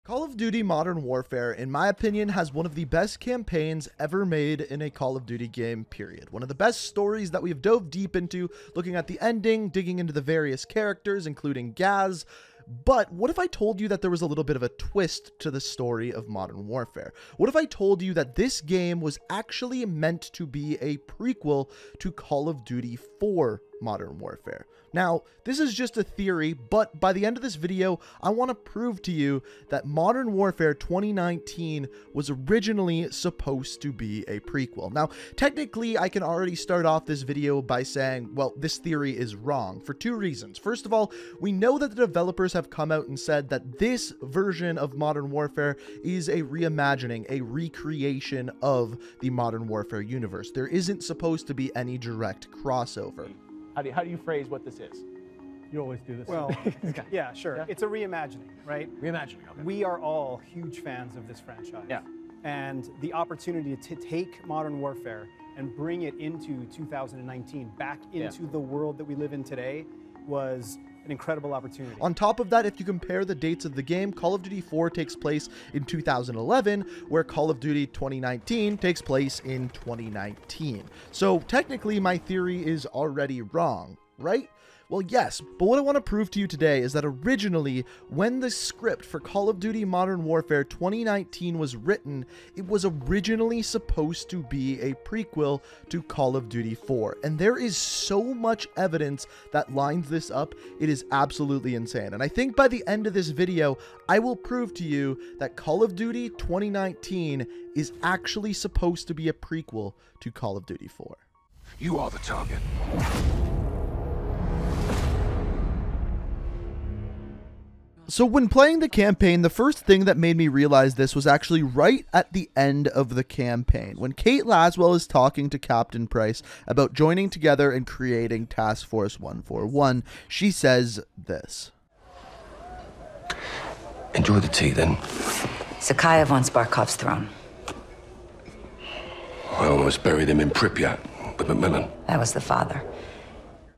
Call of Duty Modern Warfare, in my opinion, has one of the best campaigns ever made in a Call of Duty game, period. One of the best stories that we have dove deep into, looking at the ending, digging into the various characters, including Gaz. But what if I told you that there was a little bit of a twist to the story of Modern Warfare? What if I told you that this game was actually meant to be a prequel to Call of Duty 4 Modern Warfare? Now, this is just a theory, but by the end of this video, I want to prove to you that Modern Warfare 2019 was originally supposed to be a prequel. Now, technically, I can already start off this video by saying, well, this theory is wrong for two reasons. First of all, we know that the developers have come out and said that this version of Modern Warfare is a reimagining, a recreation of the Modern Warfare universe. There isn't supposed to be any direct crossover. How do you phrase what this is? You always do this. Well, yeah, sure. Yeah. It's a reimagining, right? Reimagining, okay. We are all huge fans of this franchise. Yeah. And the opportunity to take Modern Warfare and bring it into 2019, back into the world that we live in today, was an incredible opportunity. On top of that, if you compare the dates of the game, Call of Duty 4 takes place in 2011, where Call of Duty 2019 takes place in 2019. So technically, my theory is already wrong, right? Well, yes, but what I want to prove to you today is that originally, when the script for Call of Duty Modern Warfare 2019 was written, it was originally supposed to be a prequel to Call of Duty 4. And there is so much evidence that lines this up, it is absolutely insane. And I think by the end of this video, I will prove to you that Call of Duty 2019 is actually supposed to be a prequel to Call of Duty 4. You are the target. So when playing the campaign, the first thing that made me realize this was actually right at the end of the campaign, when Kate Laswell is talking to Captain Price about joining together and creating Task Force 141. She says this. Enjoy the tea, then. Zakhaev wants Barkov's throne. I almost buried him in Pripyat with Macmillan. That was the father.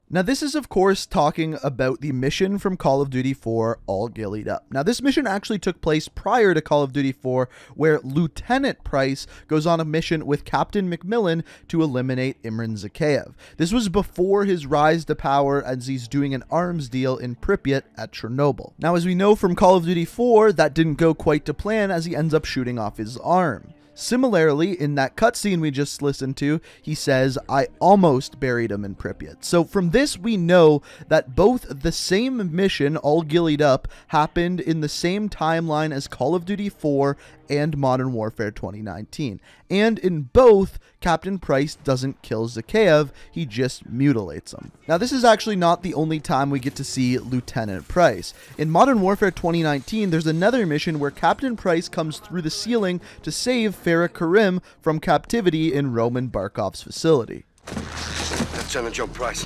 Now, this is, of course, talking about the mission from Call of Duty 4, All Gillied Up. Now, this mission actually took place prior to Call of Duty 4, where Lieutenant Price goes on a mission with Captain Macmillan to eliminate Imran Zakhaev. This was before his rise to power as he's doing an arms deal in Pripyat at Chernobyl. Now, as we know from Call of Duty 4, that didn't go quite to plan as he ends up shooting off his arm. Similarly, in that cutscene we just listened to, he says, I almost buried him in Pripyat. So from this, we know that both the same mission, All Gillied Up, happened in the same timeline as Call of Duty 4 and Modern Warfare 2019. And in both, Captain Price doesn't kill Zakhaev, he just mutilates him. Now, this is actually not the only time we get to see Lieutenant Price. In Modern Warfare 2019, there's another mission where Captain Price comes through the ceiling to save Farah Karim from captivity in Roman Barkov's facility. Lieutenant John Price.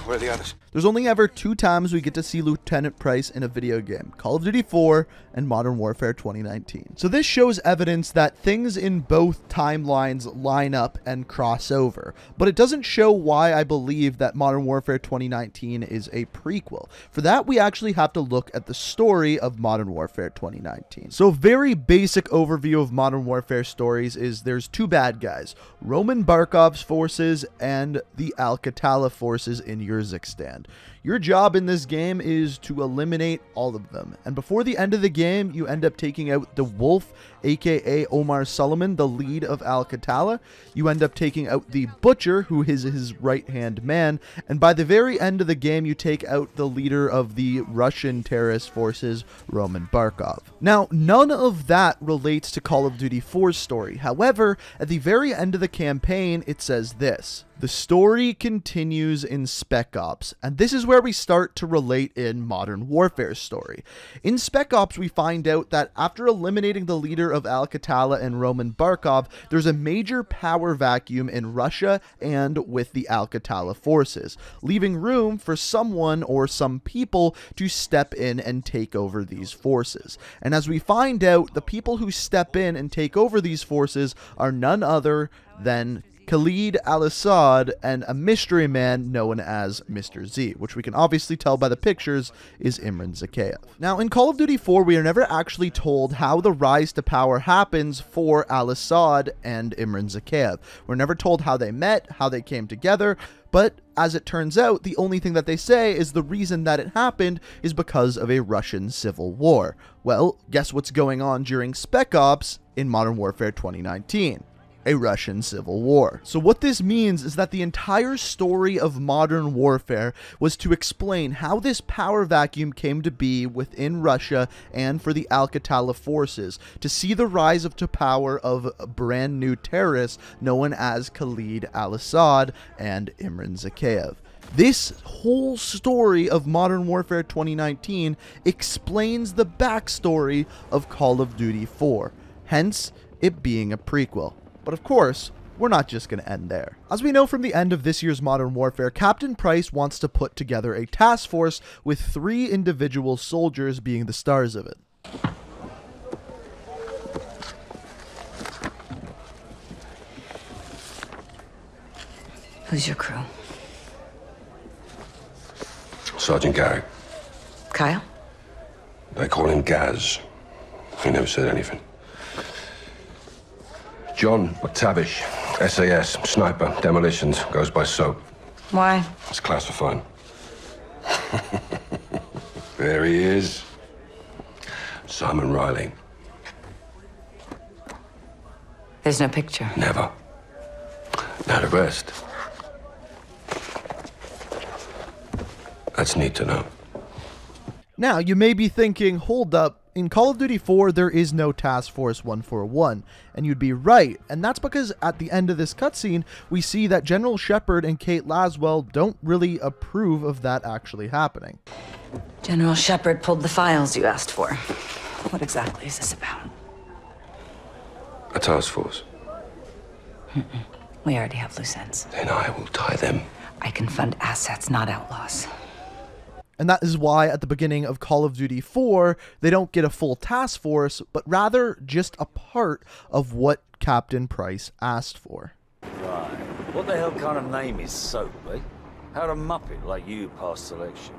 Where are the others? There's only ever two times we get to see Lieutenant Price in a video game, Call of Duty 4 and Modern Warfare 2019. So this shows evidence that things in both timelines line up and cross over, but it doesn't show why I believe that Modern Warfare 2019 is a prequel. For that, we actually have to look at the story of Modern Warfare 2019. So a very basic overview of Modern Warfare stories is there's two bad guys, Roman Barkov's forces and the Al-Qatala forces in Urzikstan. Your job in this game is to eliminate all of them. And before the end of the game, you end up taking out the Wolf, aka Omar Suleiman, the lead of Al-Qatala. You end up taking out the Butcher, who is his right-hand man. And by the very end of the game, you take out the leader of the Russian terrorist forces, Roman Barkov. Now, none of that relates to Call of Duty 4's story. However, at the very end of the campaign, it says this. The story continues in Spec Ops, and this is where we start to relate in Modern Warfare's story. In Spec Ops, we find out that after eliminating the leader of Al-Qatala and Roman Barkov, there's a major power vacuum in Russia and with the Al-Qatala forces, leaving room for someone or some people to step in and take over these forces. And as we find out, the people who step in and take over these forces are none other than Khalid al-Assad, and a mystery man known as Mr. Z, which we can obviously tell by the pictures is Imran Zakhaev. Now, in Call of Duty 4, we are never actually told how the rise to power happens for al-Assad and Imran Zakhaev. We're never told how they met, how they came together, but as it turns out, the only thing that they say is the reason that it happened is because of a Russian civil war. Well, guess what's going on during Spec Ops in Modern Warfare 2019? A Russian civil war. So what this means is that the entire story of Modern Warfare was to explain how this power vacuum came to be within Russia and for the Al-Qatala forces, to see the rise to power of brand new terrorists known as Khalid al-Assad and Imran Zakhaev. This whole story of Modern Warfare 2019 explains the backstory of Call of Duty 4, hence it being a prequel. But of course, we're not just going to end there. As we know from the end of this year's Modern Warfare, Captain Price wants to put together a task force with 3 individual soldiers being the stars of it. Who's your crew? Sergeant Gary. Kyle? They call him Gaz. He never said anything. John McTavish, SAS, sniper, demolitions, goes by Soap. Why? It's classified. There he is. Simon Riley. There's no picture. Never. Now the rest. That's neat to know. Now, you may be thinking, hold up, in Call of Duty 4, there is no Task Force 141, and you'd be right, and that's because at the end of this cutscene, we see that General Shepard and Kate Laswell don't really approve of that actually happening. General Shepard pulled the files you asked for. What exactly is this about? A task force. We already have loose ends. Then I will tie them. I can fund assets, not outlaws. And that is why at the beginning of Call of Duty 4, they don't get a full task force, but rather just a part of what Captain Price asked for. Right. What the hell kind of name is Soap, eh? How'd a muppet like you pass selection?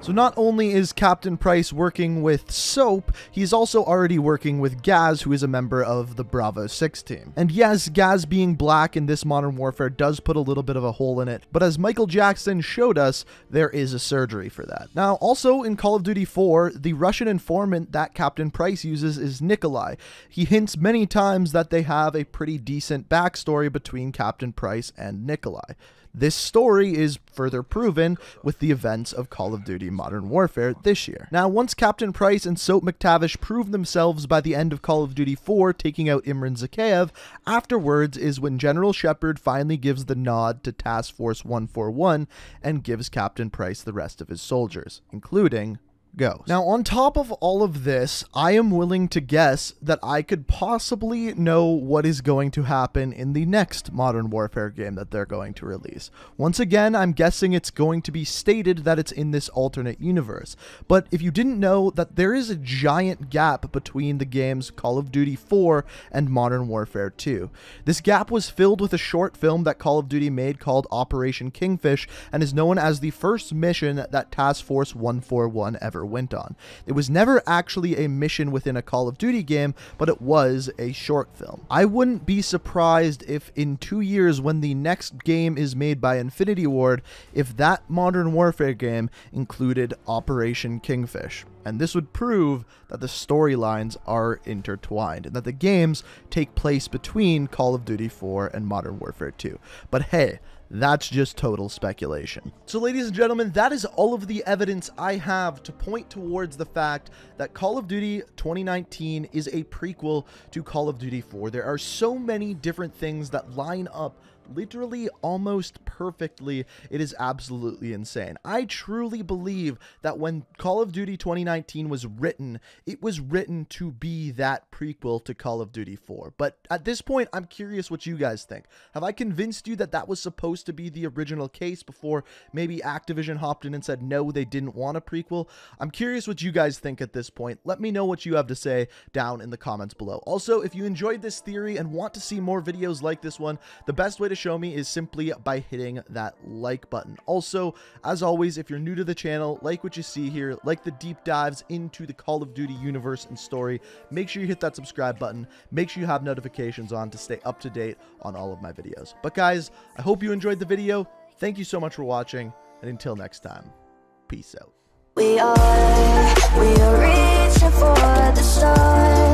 So not only is Captain Price working with Soap, he's also already working with Gaz, who is a member of the Bravo 6 team. And yes, Gaz being black in this Modern Warfare does put a little bit of a hole in it, but as Michael Jackson showed us, there is a surgery for that. Now, also in Call of Duty 4, the Russian informant that Captain Price uses is Nikolai. He hints many times that they have a pretty decent backstory between Captain Price and Nikolai. This story is further proven with the events of Call of Duty Modern Warfare this year. Now, once Captain Price and Soap McTavish prove themselves by the end of Call of Duty 4, taking out Imran Zakhaev, afterwards is when General Shepard finally gives the nod to Task Force 141 and gives Captain Price the rest of his soldiers, including Ghost. Now, on top of all of this, I am willing to guess that I could possibly know what is going to happen in the next Modern Warfare game that they're going to release. Once again, I'm guessing it's going to be stated that it's in this alternate universe. But if you didn't know that there is a giant gap between the games Call of Duty 4 and Modern Warfare 2. This gap was filled with a short film that Call of Duty made called Operation Kingfish and is known as the first mission that Task Force 141 ever went on. It was never actually a mission within a Call of Duty game, but it was a short film. I wouldn't be surprised if in 2 years when the next game is made by Infinity Ward, if that Modern Warfare game included Operation Kingfish. And this would prove that the storylines are intertwined and that the games take place between Call of Duty 4 and Modern Warfare 2. But hey, that's just total speculation. So ladies and gentlemen, that is all of the evidence I have to point towards the fact that Call of Duty 2019 is a prequel to Call of Duty 4. There are so many different things that line up literally almost perfectly. It is absolutely insane. I truly believe that when Call of Duty 2019 was written, it was written to be that prequel to Call of Duty 4. But at this point, I'm curious what you guys think. Have I convinced you that that was supposed to be the original case before maybe Activision hopped in and said no, they didn't want a prequel? I'm curious what you guys think at this point. Let me know what you have to say down in the comments below. Also, if you enjoyed this theory and want to see more videos like this one, the best way to show me is simply by hitting that like button. Also, as always, if you're new to the channel, like what you see here, like the deep dives into the Call of Duty universe and story, make sure you hit that subscribe button. Make sure you have notifications on to stay up to date on all of my videos. But guys, I hope you enjoyed the video. Thank you so much for watching, and until next time, peace out. We are reaching for the stars.